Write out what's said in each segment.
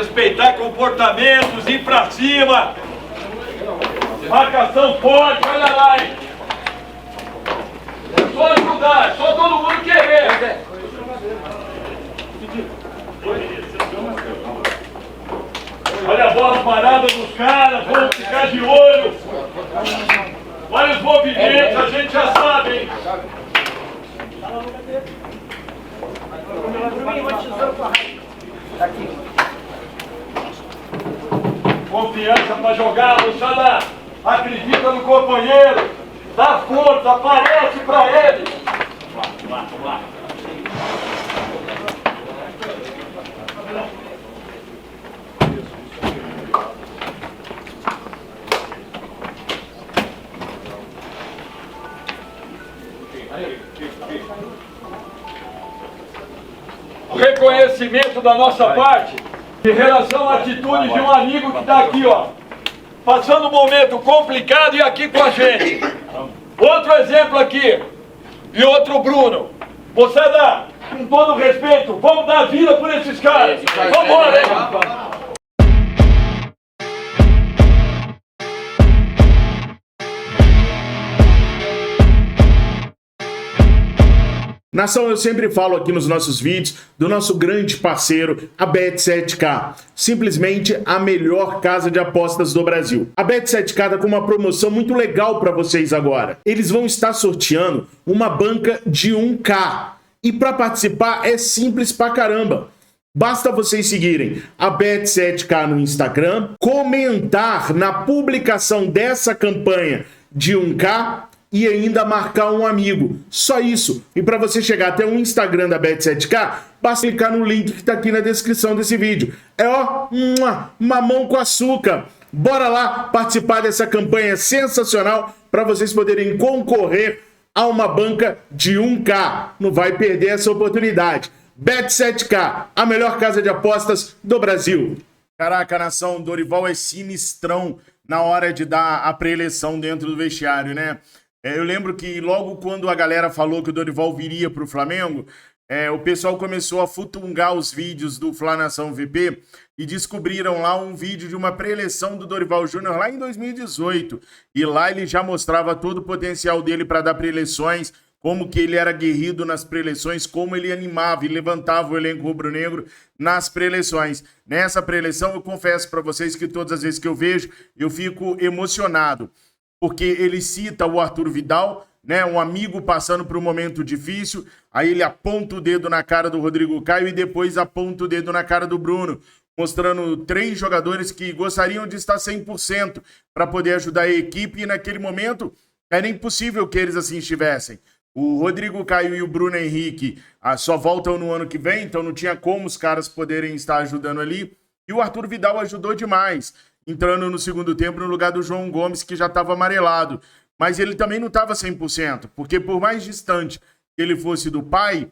respeitar comportamentos, ir pra cima. Marcação forte, olha lá, hein? É só ajudar, é só todo mundo querer. Olha a bola parada dos caras, vamos ficar de olho. Olha os movimentos, a gente já sabe, hein? Confiança para jogar, Luciana. Acredita no companheiro. Dá força, aparece para ele. Vamos lá, vamos lá. O reconhecimento da nossa parte em relação à atitude de um amigo que está aqui, ó, passando um momento complicado e aqui com a gente. Outro exemplo aqui, e outro Bruno. Moçada, com todo respeito, vamos dar vida por esses caras. Vamos embora, hein? Nação, eu sempre falo aqui nos nossos vídeos do nosso grande parceiro, a Bet7k. Simplesmente a melhor casa de apostas do Brasil. A Bet7k está com uma promoção muito legal para vocês agora. Eles vão estar sorteando uma banca de 1K. E para participar é simples pra caramba. Basta vocês seguirem a Bet7k no Instagram, comentar na publicação dessa campanha de 1K e ainda marcar um amigo. Só isso. E para você chegar até o Instagram da Bet7k, basta clicar no link que está aqui na descrição desse vídeo. É ó, mamão com açúcar. Bora lá participar dessa campanha sensacional para vocês poderem concorrer a uma banca de 1K. Não vai perder essa oportunidade. Bet7k, a melhor casa de apostas do Brasil. Caraca, nação, Dorival é sinistrão na hora de dar a pré-eleição dentro do vestiário, né? Eu lembro que logo quando a galera falou que o Dorival viria para o Flamengo, o pessoal começou a futungar os vídeos do Fla Nação VP e descobriram lá um vídeo de uma pré-eleição do Dorival Júnior lá em 2018. E lá ele já mostrava todo o potencial dele para dar pré-eleições, como que ele era aguerrido nas pré-eleições, como ele animava e levantava o elenco rubro-negro nas pré-eleições. Nessa pré-eleição, eu confesso para vocês que todas as vezes que eu vejo, eu fico emocionado, porque ele cita o Arthur Vidal, né, um amigo passando por um momento difícil, aí ele aponta o dedo na cara do Rodrigo Caio e depois aponta o dedo na cara do Bruno, mostrando 3 jogadores que gostariam de estar 100% para poder ajudar a equipe, e naquele momento era impossível que eles assim estivessem. O Rodrigo Caio e o Bruno Henrique só voltam no ano que vem, então não tinha como os caras poderem estar ajudando ali, e o Arthur Vidal ajudou demais, entrando no segundo tempo no lugar do João Gomes, que já estava amarelado. Mas ele também não estava 100%, porque por mais distante que ele fosse do pai,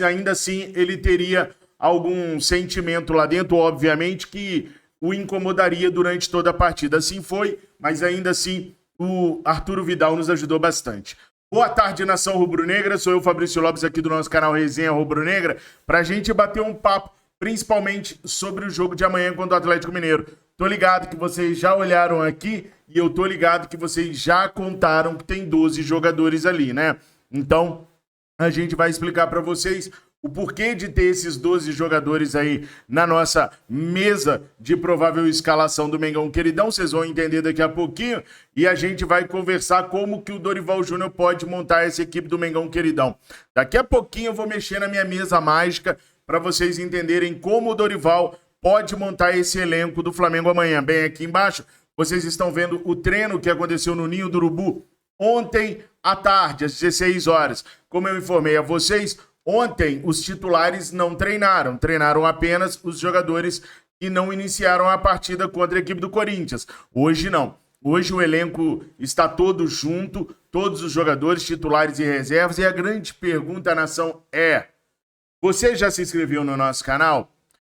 ainda assim ele teria algum sentimento lá dentro, obviamente, que o incomodaria durante toda a partida. Assim foi, mas ainda assim o Arthur Vidal nos ajudou bastante. Boa tarde, nação rubro-negra. Sou eu, Fabrício Lopes, aqui do nosso canal Resenha Rubro-Negra, para a gente bater um papo, principalmente sobre o jogo de amanhã contra o Atlético Mineiro. Tô ligado que vocês já olharam aqui e eu tô ligado que vocês já contaram que tem 12 jogadores ali, né? Então, a gente vai explicar para vocês o porquê de ter esses 12 jogadores aí na nossa mesa de provável escalação do Mengão Queridão. Vocês vão entender daqui a pouquinho e a gente vai conversar como que o Dorival Júnior pode montar essa equipe do Mengão Queridão. Daqui a pouquinho eu vou mexer na minha mesa mágica para vocês entenderem como o Dorival pode montar esse elenco do Flamengo amanhã. Bem aqui embaixo, vocês estão vendo o treino que aconteceu no Ninho do Urubu ontem à tarde, às 16 horas. Como eu informei a vocês, ontem os titulares não treinaram, treinaram apenas os jogadores que não iniciaram a partida contra a equipe do Corinthians. Hoje não. Hoje o elenco está todo junto, todos os jogadores titulares e reservas. E a grande pergunta, nação, é: você já se inscreveu no nosso canal?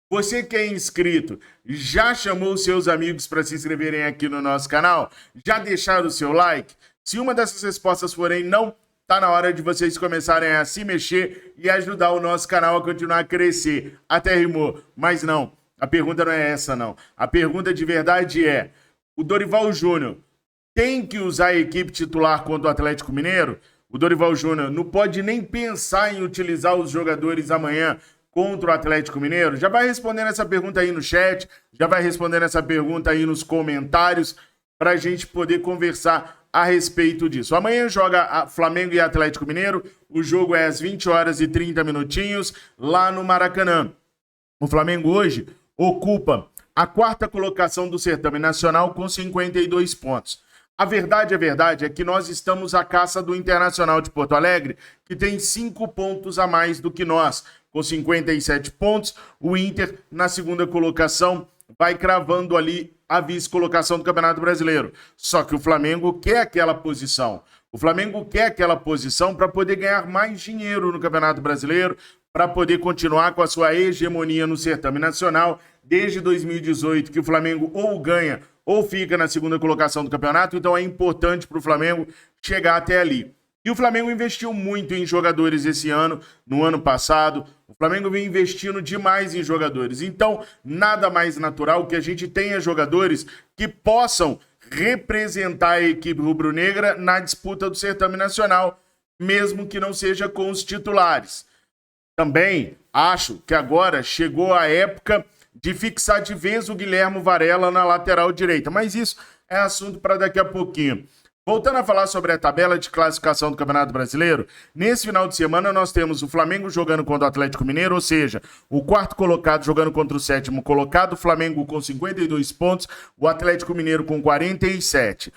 Você que é inscrito, já chamou os seus amigos para se inscreverem aqui no nosso canal? Já deixaram o seu like? Se uma dessas respostas forem não, tá na hora de vocês começarem a se mexer e ajudar o nosso canal a continuar a crescer. Até rimou, mas não. A pergunta não é essa, não. A pergunta de verdade é: o Dorival Júnior tem que usar a equipe titular contra o Atlético Mineiro? O Dorival Júnior não pode nem pensar em utilizar os jogadores amanhã contra o Atlético Mineiro? Já vai respondendo essa pergunta aí no chat, já vai respondendo essa pergunta aí nos comentários, para a gente poder conversar a respeito disso. Amanhã joga Flamengo e Atlético Mineiro, o jogo é às 20 horas e 30 minutinhos, lá no Maracanã. O Flamengo hoje ocupa a 4ª colocação do certame nacional com 52 pontos. A verdade é que nós estamos à caça do Internacional de Porto Alegre, que tem 5 pontos a mais do que nós. Com 57 pontos, o Inter, na 2ª colocação, vai cravando ali a vice-colocação do Campeonato Brasileiro. Só que o Flamengo quer aquela posição. O Flamengo quer aquela posição para poder ganhar mais dinheiro no Campeonato Brasileiro, para poder continuar com a sua hegemonia no certame nacional. Desde 2018 que o Flamengo ou ganha ou fica na 2ª colocação do campeonato, então é importante para o Flamengo chegar até ali. E o Flamengo investiu muito em jogadores esse ano, no ano passado. O Flamengo vem investindo demais em jogadores. Então, nada mais natural que a gente tenha jogadores que possam representar a equipe rubro-negra na disputa do certame nacional, mesmo que não seja com os titulares. Também acho que agora chegou a época de fixar de vez o Guilherme Varela na lateral direita. Mas isso é assunto para daqui a pouquinho. Voltando a falar sobre a tabela de classificação do Campeonato Brasileiro, nesse final de semana nós temos o Flamengo jogando contra o Atlético Mineiro, ou seja, o 4º colocado jogando contra o 7º colocado, o Flamengo com 52 pontos, o Atlético Mineiro com 47.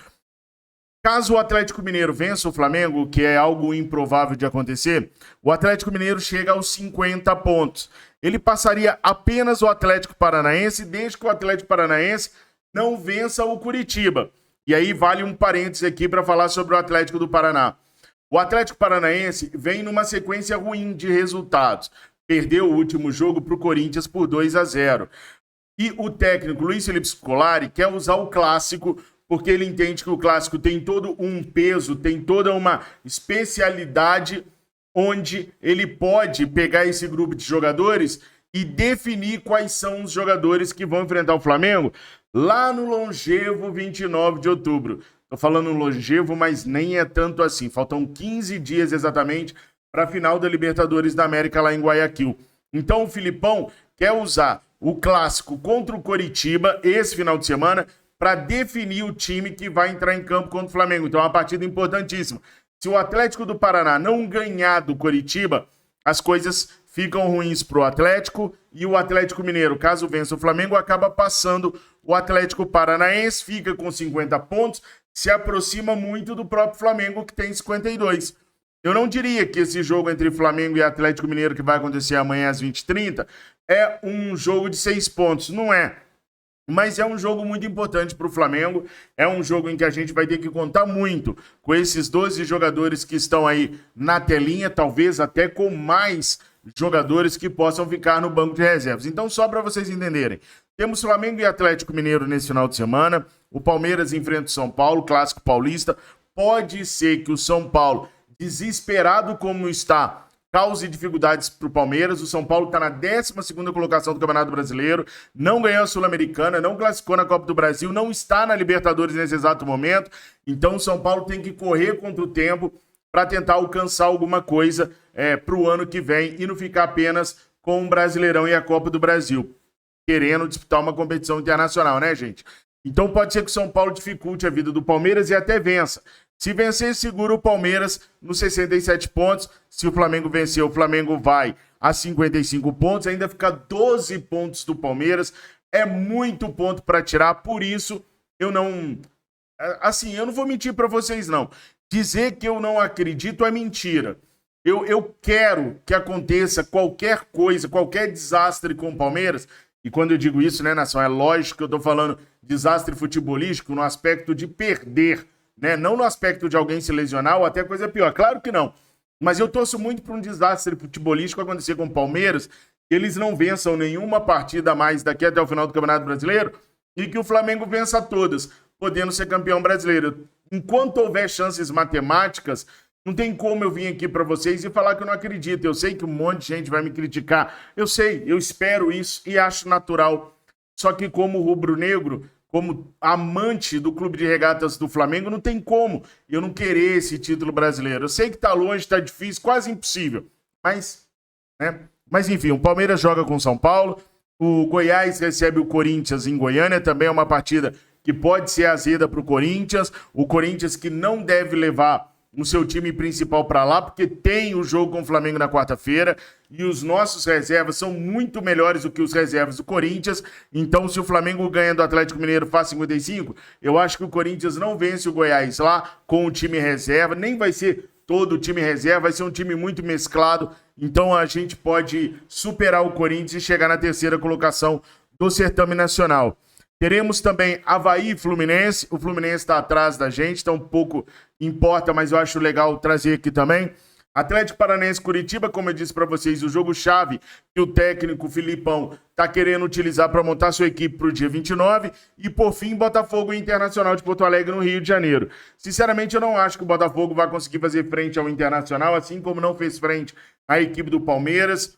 Caso o Atlético Mineiro vença o Flamengo, que é algo improvável de acontecer, o Atlético Mineiro chega aos 50 pontos. Ele passaria apenas o Atlético Paranaense, desde que o Atlético Paranaense não vença o Curitiba. E aí vale um parênteses aqui para falar sobre o Atlético do Paraná. O Atlético Paranaense vem numa sequência ruim de resultados. Perdeu o último jogo para o Corinthians por 2-0. E o técnico Luiz Felipe Scolari quer usar o clássico, porque ele entende que o clássico tem todo um peso, tem toda uma especialidade, onde ele pode pegar esse grupo de jogadores e definir quais são os jogadores que vão enfrentar o Flamengo lá no longevo 29 de outubro. Tô falando longevo, mas nem é tanto assim. Faltam 15 dias exatamente para a final da Libertadores da América lá em Guayaquil. Então o Filipão quer usar o clássico contra o Coritiba esse final de semana para definir o time que vai entrar em campo contra o Flamengo. Então é uma partida importantíssima. Se o Atlético do Paraná não ganhar do Coritiba, as coisas ficam ruins para o Atlético, e o Atlético Mineiro, caso vença o Flamengo, acaba passando o Atlético Paranaense, fica com 50 pontos, se aproxima muito do próprio Flamengo, que tem 52. Eu não diria que esse jogo entre Flamengo e Atlético Mineiro, que vai acontecer amanhã às 20h30, é um jogo de 6 pontos. Não é. Mas é um jogo muito importante para o Flamengo, é um jogo em que a gente vai ter que contar muito com esses 12 jogadores que estão aí na telinha, talvez até com mais jogadores que possam ficar no banco de reservas. Então, só para vocês entenderem, temos Flamengo e Atlético Mineiro nesse final de semana, o Palmeiras enfrenta o São Paulo, clássico paulista. Pode ser que o São Paulo, desesperado como está, cause dificuldades para o Palmeiras. O São Paulo está na 12ª colocação do Campeonato Brasileiro, não ganhou a Sul-Americana, não classificou na Copa do Brasil, não está na Libertadores nesse exato momento. Então o São Paulo tem que correr contra o tempo para tentar alcançar alguma coisa para o ano que vem e não ficar apenas com o Brasileirão e a Copa do Brasil, querendo disputar uma competição internacional, né, gente? Então pode ser que o São Paulo dificulte a vida do Palmeiras e até vença. Se vencer, segura o Palmeiras nos 67 pontos. Se o Flamengo vencer, o Flamengo vai a 55 pontos. Ainda fica 12 pontos do Palmeiras. É muito ponto para tirar. Por isso, eu não vou mentir para vocês, não. Dizer que eu não acredito é mentira. Eu quero que aconteça qualquer coisa, qualquer desastre com o Palmeiras. E quando eu digo isso, né, nação, é lógico que eu tô falando desastre futebolístico no aspecto de perder, né? Não no aspecto de alguém se lesionar ou até coisa pior, claro que não. Mas eu torço muito para um desastre futebolístico acontecer com o Palmeiras, que eles não vençam nenhuma partida a mais daqui até o final do Campeonato Brasileiro e que o Flamengo vença todas, podendo ser campeão brasileiro. Enquanto houver chances matemáticas, Não tem como eu vir aqui para vocês e falar que eu não acredito. Eu sei que um monte de gente vai me criticar. Eu sei, eu espero isso e acho natural. Só que como rubro-negro, como amante do Clube de Regatas do Flamengo, não tem como eu não querer esse título brasileiro. Eu sei que tá longe, tá difícil, quase impossível. Mas, né? Mas enfim, o Palmeiras joga com o São Paulo. O Goiás recebe o Corinthians em Goiânia. Também é uma partida que pode ser azeda para o Corinthians. O Corinthians que não deve levar o seu time principal para lá, porque tem o jogo com o Flamengo na quarta-feira e os nossos reservas são muito melhores do que os reservas do Corinthians. Então, se o Flamengo ganha do Atlético Mineiro faz 55, eu acho que o Corinthians não vence o Goiás lá com o time reserva, nem vai ser todo o time reserva, vai ser um time muito mesclado. Então, a gente pode superar o Corinthians e chegar na terceira colocação do certame nacional. Teremos também Avaí e Fluminense. O Fluminense está atrás da gente, então um pouco importa, mas eu acho legal trazer aqui também. Atlético Paranaense Curitiba, como eu disse para vocês, o jogo-chave que o técnico Filipão está querendo utilizar para montar sua equipe para o dia 29. E, por fim, Botafogo e Internacional de Porto Alegre no Rio de Janeiro. Sinceramente, eu não acho que o Botafogo vai conseguir fazer frente ao Internacional, assim como não fez frente à equipe do Palmeiras.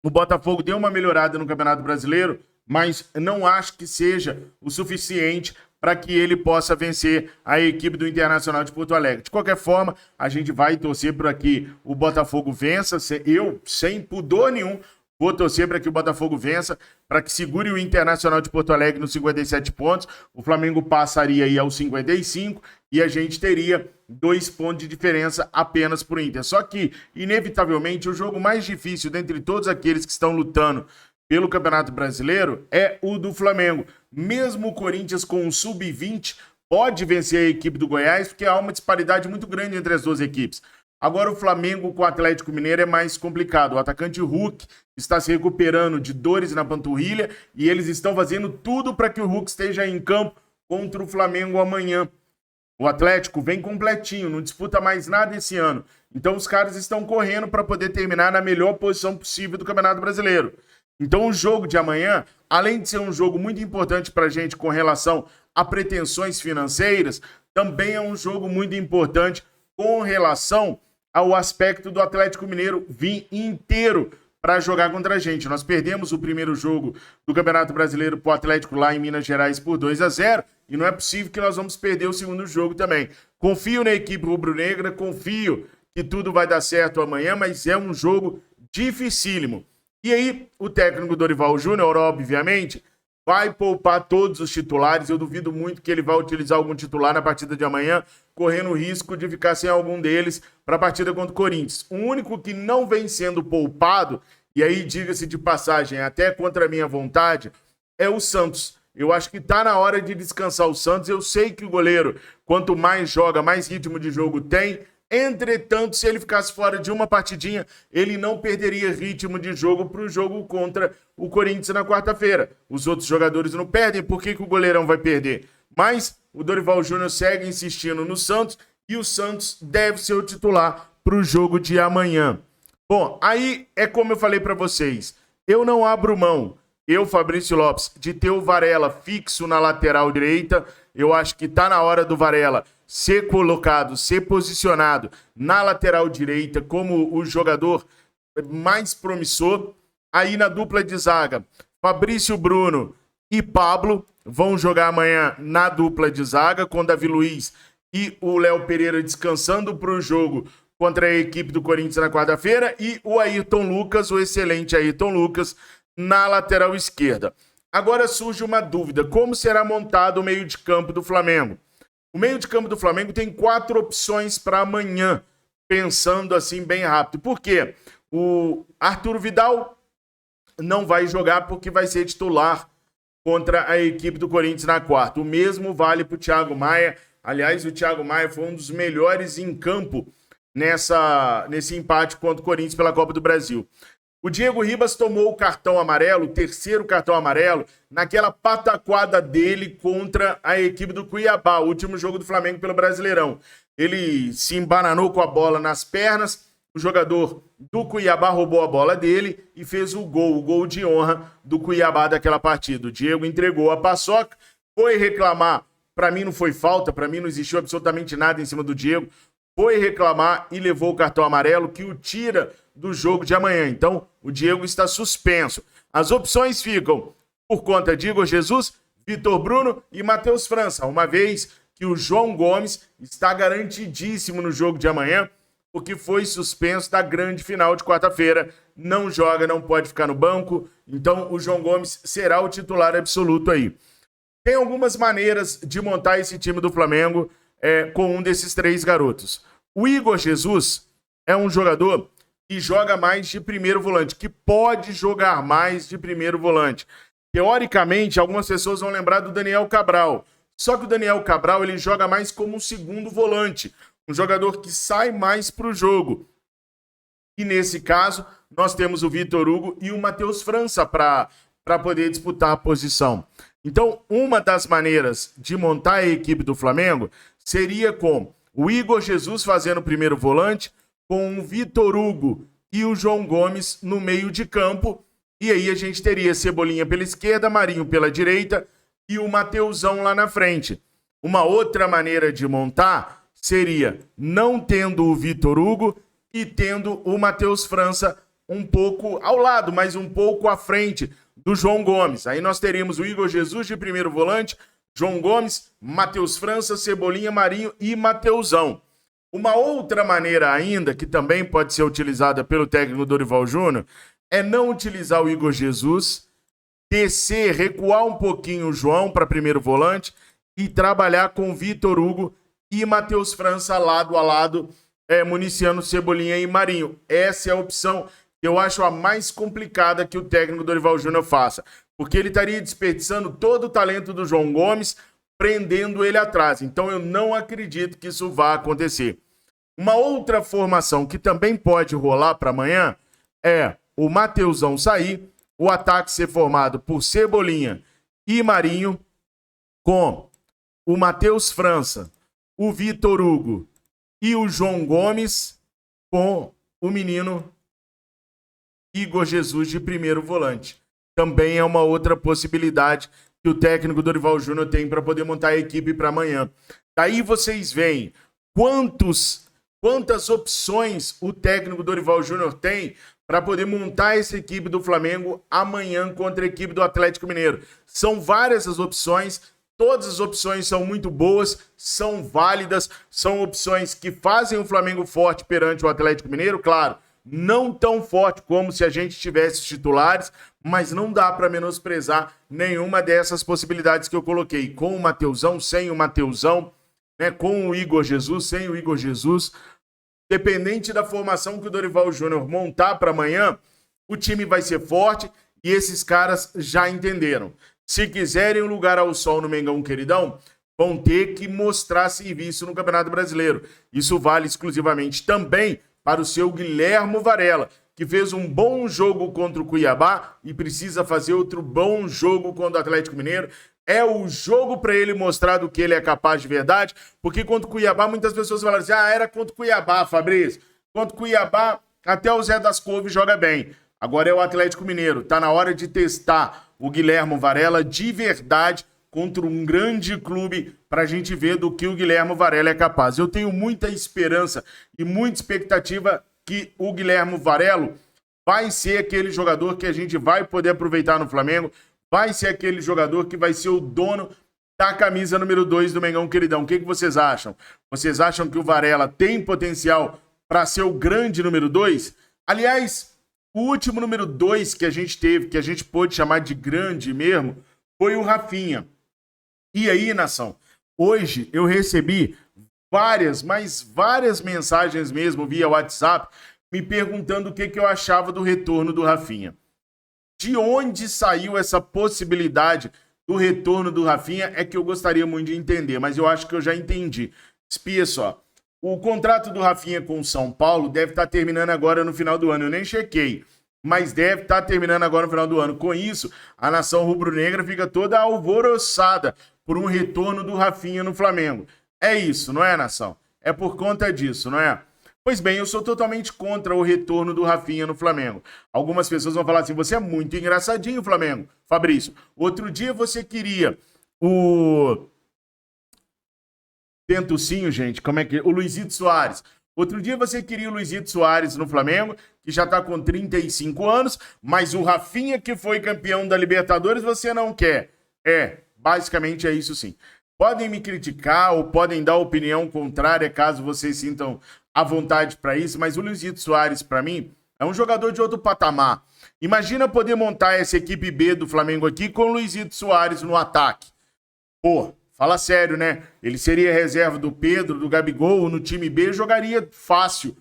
O Botafogo deu uma melhorada no Campeonato Brasileiro, mas não acho que seja o suficiente para que ele possa vencer a equipe do Internacional de Porto Alegre. De qualquer forma, a gente vai torcer para que o Botafogo vença. Eu, sem pudor nenhum, vou torcer para que o Botafogo vença, para que segure o Internacional de Porto Alegre nos 57 pontos. O Flamengo passaria aí aos 55 e a gente teria 2 pontos de diferença apenas para o Inter. Só que, inevitavelmente, o jogo mais difícil dentre todos aqueles que estão lutando pelo Campeonato Brasileiro é o do Flamengo. Mesmo o Corinthians com um sub-20 pode vencer a equipe do Goiás, porque há uma disparidade muito grande entre as duas equipes. Agora o Flamengo com o Atlético Mineiro é mais complicado. O atacante Hulk está se recuperando de dores na panturrilha e eles estão fazendo tudo para que o Hulk esteja em campo contra o Flamengo amanhã. O Atlético vem completinho, não disputa mais nada esse ano. Então os caras estão correndo para poder terminar na melhor posição possível do Campeonato Brasileiro. Então o jogo de amanhã, além de ser um jogo muito importante para a gente com relação a pretensões financeiras, também é um jogo muito importante com relação ao aspecto do Atlético Mineiro vir inteiro para jogar contra a gente. Nós perdemos o primeiro jogo do Campeonato Brasileiro para o Atlético lá em Minas Gerais por 2-0 e não é possível que nós vamos perder o segundo jogo também. Confio na equipe rubro-negra, confio que tudo vai dar certo amanhã, mas é um jogo dificílimo. E aí, o técnico Dorival Júnior, obviamente, vai poupar todos os titulares. Eu duvido muito que ele vai utilizar algum titular na partida de amanhã, correndo o risco de ficar sem algum deles para a partida contra o Corinthians. O único que não vem sendo poupado, e aí diga-se de passagem, até contra a minha vontade, é o Santos. Eu acho que está na hora de descansar o Santos. Eu sei que o goleiro, quanto mais joga, mais ritmo de jogo tem. Entretanto, se ele ficasse fora de uma partidinha, ele não perderia ritmo de jogo para o jogo contra o Corinthians na quarta-feira. Os outros jogadores não perdem, por que o goleirão vai perder? Mas o Dorival Júnior segue insistindo no Santos e o Santos deve ser o titular para o jogo de amanhã. Bom, aí é como eu falei para vocês, eu não abro mão, eu, Fabrício Lopes, de ter o Varela fixo na lateral direita. Eu acho que está na hora do Varela ser colocado, ser posicionado na lateral direita como o jogador mais promissor. Aí na dupla de zaga, Fabrício Bruno e Pablo vão jogar amanhã na dupla de zaga, com Davi Luiz e o Léo Pereira descansando para o jogo contra a equipe do Corinthians na quarta-feira, e o Ayrton Lucas, o excelente Ayrton Lucas, na lateral esquerda. Agora surge uma dúvida: como será montado o meio de campo do Flamengo? O meio de campo do Flamengo tem 4 opções para amanhã, pensando assim bem rápido. Por quê? O Arthur Vidal não vai jogar porque vai ser titular contra a equipe do Corinthians na quarta. O mesmo vale para o Thiago Maia. Aliás, o Thiago Maia foi um dos melhores em campo nesse empate contra o Corinthians pela Copa do Brasil. O Diego Ribas tomou o cartão amarelo, o terceiro cartão amarelo, naquela pataquada dele contra a equipe do Cuiabá, o último jogo do Flamengo pelo Brasileirão. Ele se embananou com a bola nas pernas, o jogador do Cuiabá roubou a bola dele e fez o gol de honra do Cuiabá daquela partida. O Diego entregou a paçoca, foi reclamar, para mim não foi falta, para mim não existiu absolutamente nada em cima do Diego, foi reclamar e levou o cartão amarelo que o tira do jogo de amanhã. Então, o Diego está suspenso. As opções ficam por conta de Igor Jesus, Vitor Bruno e Matheus França, uma vez que o João Gomes está garantidíssimo no jogo de amanhã, porque foi suspenso da grande final de quarta-feira. Não joga, não pode ficar no banco, então o João Gomes será o titular absoluto aí. Tem algumas maneiras de montar esse time do Flamengo com um desses três garotos. O Igor Jesus é um jogador que joga mais de primeiro volante, que pode jogar mais de primeiro volante. Teoricamente, algumas pessoas vão lembrar do Daniel Cabral. Só que o Daniel Cabral ele joga mais como um segundo volante, um jogador que sai mais para o jogo. E nesse caso, nós temos o Vitor Hugo e o Matheus França para poder disputar a posição. Então, uma das maneiras de montar a equipe do Flamengo seria com o Igor Jesus fazendo o primeiro volante, com o Vitor Hugo e o João Gomes no meio de campo. E aí a gente teria Cebolinha pela esquerda, Marinho pela direita e o Mateusão lá na frente. Uma outra maneira de montar seria não tendo o Vitor Hugo e tendo o Matheus França um pouco ao lado, mas um pouco à frente do João Gomes. Aí nós teríamos o Igor Jesus de primeiro volante, João Gomes, Matheus França, Cebolinha, Marinho e Mateusão. Uma outra maneira ainda, que também pode ser utilizada pelo técnico Dorival Júnior, é não utilizar o Igor Jesus, descer, recuar um pouquinho o João para primeiro volante e trabalhar com Vitor Hugo e Matheus França lado a lado, municiando Cebolinha e Marinho. Essa é a opção que eu acho a mais complicada que o técnico Dorival Júnior faça, porque ele estaria desperdiçando todo o talento do João Gomes, prendendo ele atrás. Então eu não acredito que isso vá acontecer. Uma outra formação que também pode rolar para amanhã é o Mateusão sair, o ataque ser formado por Cebolinha e Marinho, com o Matheus França, o Vitor Hugo e o João Gomes, com o menino Igor Jesus de primeiro volante. Também é uma outra possibilidade que o técnico Dorival Júnior tem para poder montar a equipe para amanhã. Daí vocês veem quantas opções o técnico Dorival Júnior tem para poder montar essa equipe do Flamengo amanhã contra a equipe do Atlético Mineiro. São várias as opções, todas as opções são muito boas, são válidas, são opções que fazem o Flamengo forte perante o Atlético Mineiro, claro, não tão forte como se a gente tivesse os titulares, mas não dá para menosprezar nenhuma dessas possibilidades que eu coloquei, com o Mateusão, sem o Mateusão, né, com o Igor Jesus, sem o Igor Jesus. Dependente da formação que o Dorival Júnior montar para amanhã, o time vai ser forte e esses caras já entenderam. Se quiserem um lugar ao sol no Mengão Queridão, vão ter que mostrar serviço no Campeonato Brasileiro. Isso vale exclusivamente também para o seu Guilhermo Varela, que fez um bom jogo contra o Cuiabá e precisa fazer outro bom jogo contra o Atlético Mineiro. É o jogo para ele mostrar do que ele é capaz de verdade, porque contra o Cuiabá muitas pessoas falaram assim, era contra o Cuiabá, Fabrício. Contra o Cuiabá, até o Zé das Couves joga bem. Agora é o Atlético Mineiro. Tá na hora de testar o Guilhermo Varela de verdade contra um grande clube para a gente ver do que o Guilhermo Varela é capaz. Eu tenho muita esperança e muita expectativa que o Guilhermo Varela vai ser aquele jogador que a gente vai poder aproveitar no Flamengo, vai ser aquele jogador que vai ser o dono da camisa número 2 do Mengão Queridão. O que vocês acham? Vocês acham que o Varela tem potencial para ser o grande número 2? Aliás, o último número 2 que a gente teve, que a gente pôde chamar de grande mesmo, foi o Rafinha. E aí, nação, hoje eu recebi várias mensagens mesmo via WhatsApp me perguntando o que eu achava do retorno do Rafinha. De onde saiu essa possibilidade do retorno do Rafinha é que eu gostaria muito de entender, mas eu acho que eu já entendi. Espia só, o contrato do Rafinha com o São Paulo deve estar terminando agora no final do ano, eu nem chequei, mas deve estar terminando agora no final do ano. Com isso, a nação rubro-negra fica toda alvoroçada por um retorno do Rafinha no Flamengo. É isso, não é, nação? É por conta disso, não é? Pois bem, eu sou totalmente contra o retorno do Rafinha no Flamengo. Algumas pessoas vão falar assim, você é muito engraçadinho, Flamengo. Fabrício, outro dia você queria Ventucinho, gente, como é que... O Luizito Soares. Outro dia você queria o Luizito Soares no Flamengo, que já tá com 35 anos, mas o Rafinha, que foi campeão da Libertadores, você não quer. Basicamente é isso sim. Podem me criticar ou podem dar opinião contrária, caso vocês sintam à vontade para isso, mas o Luizito Soares, para mim, é um jogador de outro patamar. Imagina poder montar essa equipe B do Flamengo aqui com o Luizito Soares no ataque. Pô, fala sério, né? Ele seria reserva do Pedro, do Gabigol, no time B, jogaria fácil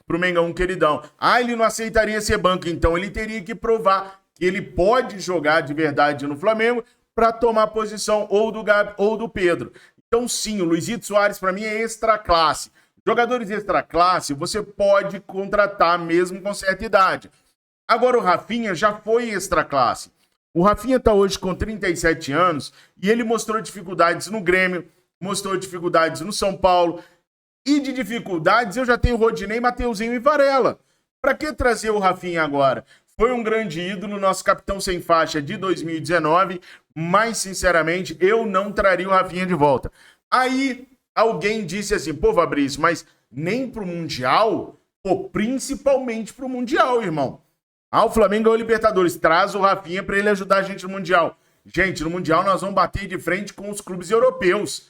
pro Mengão queridão. Ele não aceitaria ser banco, então ele teria que provar que ele pode jogar de verdade no Flamengo para tomar posição ou do Gabi ou do Pedro. Então sim, o Luizito Soares para mim é extra classe. Jogadores extra classe você pode contratar mesmo com certa idade. Agora o Rafinha já foi extra classe. O Rafinha está hoje com 37 anos e ele mostrou dificuldades no Grêmio, mostrou dificuldades no São Paulo. E de dificuldades eu já tenho Rodinei, Mateuzinho e Varela. Para que trazer o Rafinha agora? Foi um grande ídolo, nosso capitão sem faixa de 2019, mas sinceramente eu não traria o Rafinha de volta. Aí alguém disse assim, pô Fabrício, mas nem pro Mundial? Pô, principalmente pro Mundial, irmão. O Flamengo é o Libertadores, traz o Rafinha para ele ajudar a gente no Mundial. Gente, no Mundial nós vamos bater de frente com os clubes europeus.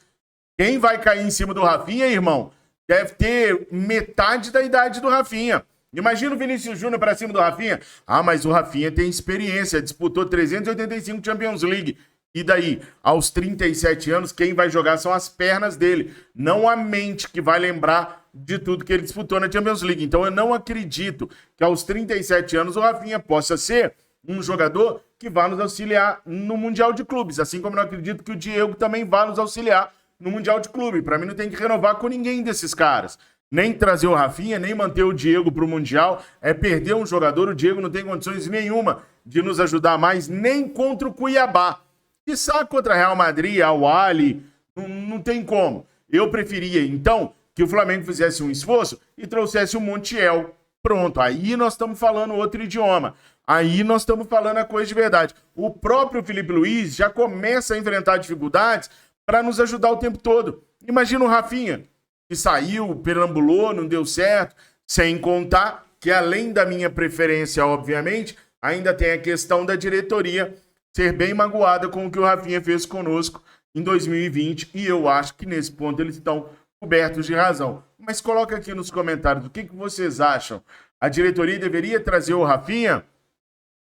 Quem vai cair em cima do Rafinha, irmão, deve ter metade da idade do Rafinha. Imagina o Vinícius Júnior para cima do Rafinha. Mas o Rafinha tem experiência, disputou 385 Champions League. E daí, aos 37 anos, quem vai jogar são as pernas dele, não a mente que vai lembrar de tudo que ele disputou na Champions League. Então eu não acredito que aos 37 anos o Rafinha possa ser um jogador que vá nos auxiliar no Mundial de Clubes, assim como eu não acredito que o Diego também vá nos auxiliar no Mundial de Clube. Para mim não tem que renovar com ninguém desses caras. Nem trazer o Rafinha, nem manter o Diego para o Mundial. É perder um jogador, o Diego não tem condições nenhuma de nos ajudar mais, nem contra o Cuiabá. E sabe contra Real Madrid, Al Ahly, não tem como. Eu preferia, então, que o Flamengo fizesse um esforço e trouxesse o Montiel. Pronto, aí nós estamos falando outro idioma. Aí nós estamos falando a coisa de verdade. O próprio Felipe Luiz já começa a enfrentar dificuldades para nos ajudar o tempo todo. Imagina o Rafinha, que saiu, perambulou, não deu certo, sem contar que, além da minha preferência, obviamente, ainda tem a questão da diretoria ser bem magoada com o que o Rafinha fez conosco em 2020, e eu acho que nesse ponto eles estão cobertos de razão. Mas coloca aqui nos comentários o que vocês acham. A diretoria deveria trazer o Rafinha?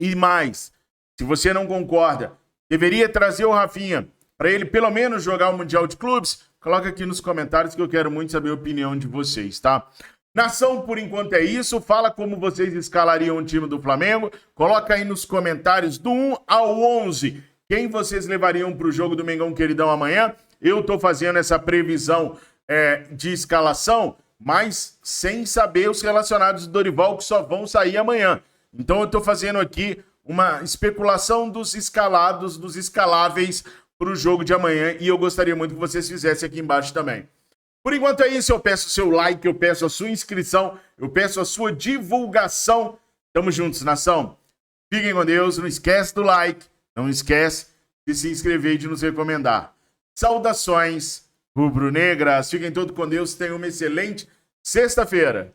E mais, se você não concorda, deveria trazer o Rafinha para ele pelo menos jogar o Mundial de Clubes? Coloca aqui nos comentários que eu quero muito saber a opinião de vocês, tá? Nação, por enquanto é isso. Fala como vocês escalariam o time do Flamengo. Coloca aí nos comentários do 1 ao 11 quem vocês levariam para o jogo do Mengão Queridão amanhã. Eu tô fazendo essa previsão de escalação, mas sem saber os relacionados do Dorival que só vão sair amanhã. Então eu tô fazendo aqui uma especulação dos escalados, dos escaláveis para o jogo de amanhã, e eu gostaria muito que vocês fizessem aqui embaixo também. Por enquanto é isso, eu peço o seu like, eu peço a sua inscrição, eu peço a sua divulgação. Tamo juntos, nação. Fiquem com Deus, não esquece do like, não esquece de se inscrever e de nos recomendar. Saudações rubro-negras, fiquem todos com Deus, tenham uma excelente sexta-feira.